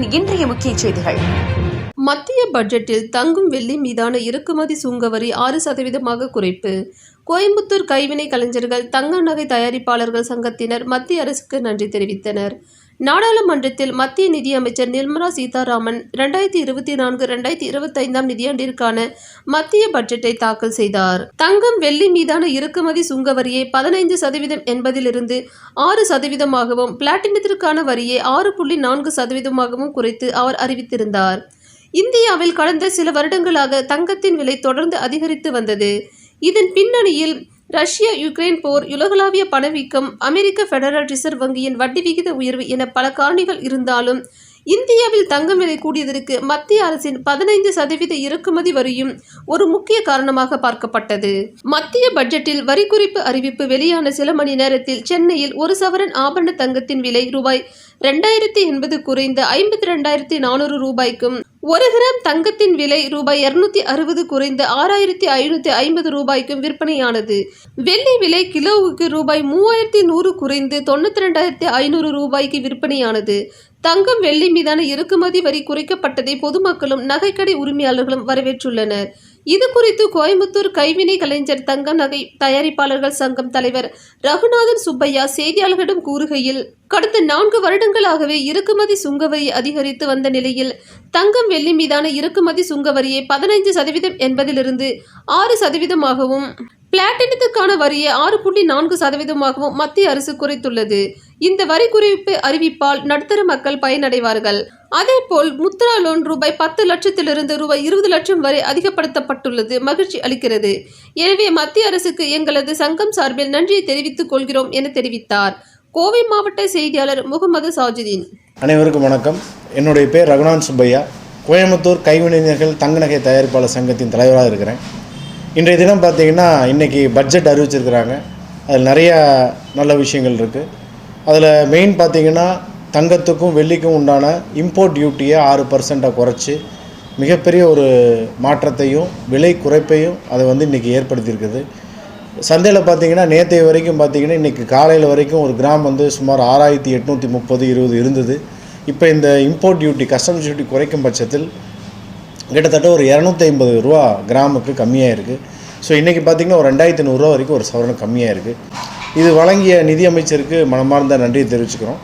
தமிழரின் இன்றைய முக்கிய செய்திகள். மத்திய பட்ஜெட்டில் தங்கம் வெள்ளி மீதான இறக்குமதி சுங்க வரி 6% குறைப்பு. கோயம்புத்தூர் கைவினை கலைஞர்கள் தங்க நகை தயாரிப்பாளர்கள் சங்கத்தினர் மத்திய அரசுக்கு நன்றி தெரிவித்தனர். நாடாளுமன்றத்தில் மத்திய நிதியமைச்சர் நிர்மலா சீதாராமன் 2024-2025 நிதியாண்டிற்கான மத்திய பட்ஜெட்டை தாக்கல் செய்தார். தங்கம் வெள்ளி மீதான இறக்குமதி சுங்க வரியை 15% என்பதிலிருந்து 6%ஆகவும், பிளாட்டினத்திற்கான வரியை 6.4%ஆகவும் குறைத்து அவர் அறிவித்திருந்தார். இந்தியாவில் கடந்த சில வருடங்களாக தங்கத்தின் விலை தொடர்ந்து அதிகரித்து வந்தது. இதன் பின்னணியில் ரஷ்யா யுக்ரைன் போர், உலகளாவிய பணவீக்கம், அமெரிக்க பெடரல் ரிசர்வ் வங்கியின் வட்டி விகித உயர்வு என பல காரணிகள் இருந்தாலும் இந்தியாவில் தங்கம் விலை கூடியதற்கு மத்திய அரசின் 15% இறக்குமதி வரியும் ஒரு முக்கிய காரணமாக பார்க்கப்பட்டது. மத்திய பட்ஜெட்டில் வரி குறைப்பு அறிவிப்பு வெளியான சில மணி நேரத்தில் சென்னையில் ஒரு சவரன் ஆபரண தங்கத்தின் விலை ரூபாய் 2080 குறைந்து 52,400 ரூபாய்க்கும், 1 கிராம் தங்கத்தின் விலை ரூபாய் 260 குறைந்து 6,550 ரூபாய்க்கும் விற்பனையானது. வெள்ளி விலை கிலோவுக்கு ரூபாய் 3,100 குறைந்து 92,500 ரூபாய்க்கு விற்பனையானது. தங்கம் வெள்ளி மீதான இறக்குமதி வரி குறைக்கப்பட்டதை பொதுமக்களும் நகைக்கடை உரிமையாளர்களும் வரவேற்றுள்ளனர். இது குறித்து கோயம்புத்தூர் கைவினை கலைஞர் தங்க நகை தயாரிப்பாளர்கள் சங்கம் தலைவர் ரகுநாதன் சுப்பையா செய்தியாளர்களிடம் கூறுகையில், கடந்த 4 வருடங்களாகவே இறக்குமதி சுங்க வரி அதிகரித்து வந்த நிலையில் தங்கம் வெள்ளி மீதான இறக்குமதி சுங்க வரியை 15% என்பதிலிருந்து 6%ஆகவும், பிளாட்டினத்துக்கான வரியை 6.4%ஆகவும் மத்திய அரசு குறைத்துள்ளது. இந்த வரி குறைப்பு அறிவிப்பால் நடுத்தர மக்கள் பயனடைவார்கள். அதேபோல் முத்ரா லோன் ரூபாய் 10 லட்சத்திலிருந்து ரூபாய் 20 லட்சம் வரை அதிகப்படுத்தப்பட்டுள்ளது மகிழ்ச்சி அளிக்கிறது. எனவே மத்திய அரசுக்கு எங்களது சங்கம் சார்பில் நன்றியை தெரிவித்துக் கொள்கிறோம் என தெரிவித்தார். கோவை மாவட்ட செய்தியாளர் முகமது சாஜுதீன். அனைவருக்கும் வணக்கம். என்னுடைய பேர் ரகுநாதன் சுப்பையா. கோயம்புத்தூர் கைவினைஞர்கள் தங்க நகை தயாரிப்பாளர் சங்கத்தின் தலைவராக இருக்கிறேன். இன்றைய தினம் பார்த்திங்கன்னா இன்றைக்கி பட்ஜெட் அறிவிச்சிருக்கிறாங்க. அதில் நிறையா நல்ல விஷயங்கள் இருக்குது. அதில் மெயின் பார்த்திங்கன்னா தங்கத்துக்கும் வெள்ளிக்கும் உண்டான இம்போர்ட் டியூட்டியை 6% குறைச்சி மிகப்பெரிய ஒரு மாற்றத்தையும் விலை குறைப்பையும் அதை இன்றைக்கி ஏற்படுத்தியிருக்குது. சந்தையில் பார்த்திங்கன்னா நேற்றைய வரைக்கும் பார்த்திங்கன்னா இன்றைக்கி காலையில் வரைக்கும் ஒரு கிராம் சுமார் 6,830-20 இருந்தது. இப்போ இந்த இம்போர்ட் டியூட்டி கஸ்டம்ஸ் டியூட்டி குறைக்கும் பட்சத்தில் கிட்டத்தட்ட ஒரு 250 ரூபா கிராமுக்கு கம்மியாக இருக்குது. ஸோ இன்றைக்கி பார்த்திங்கன்னா ஒரு 2,500 ரூபா வரைக்கும் ஒரு சவரன் கம்மியாக இருக்குது. இது வழங்கிய நிதியமைச்சருக்கு மனமார்ந்த நன்றியை தெரிவிச்சுக்கிறோம்.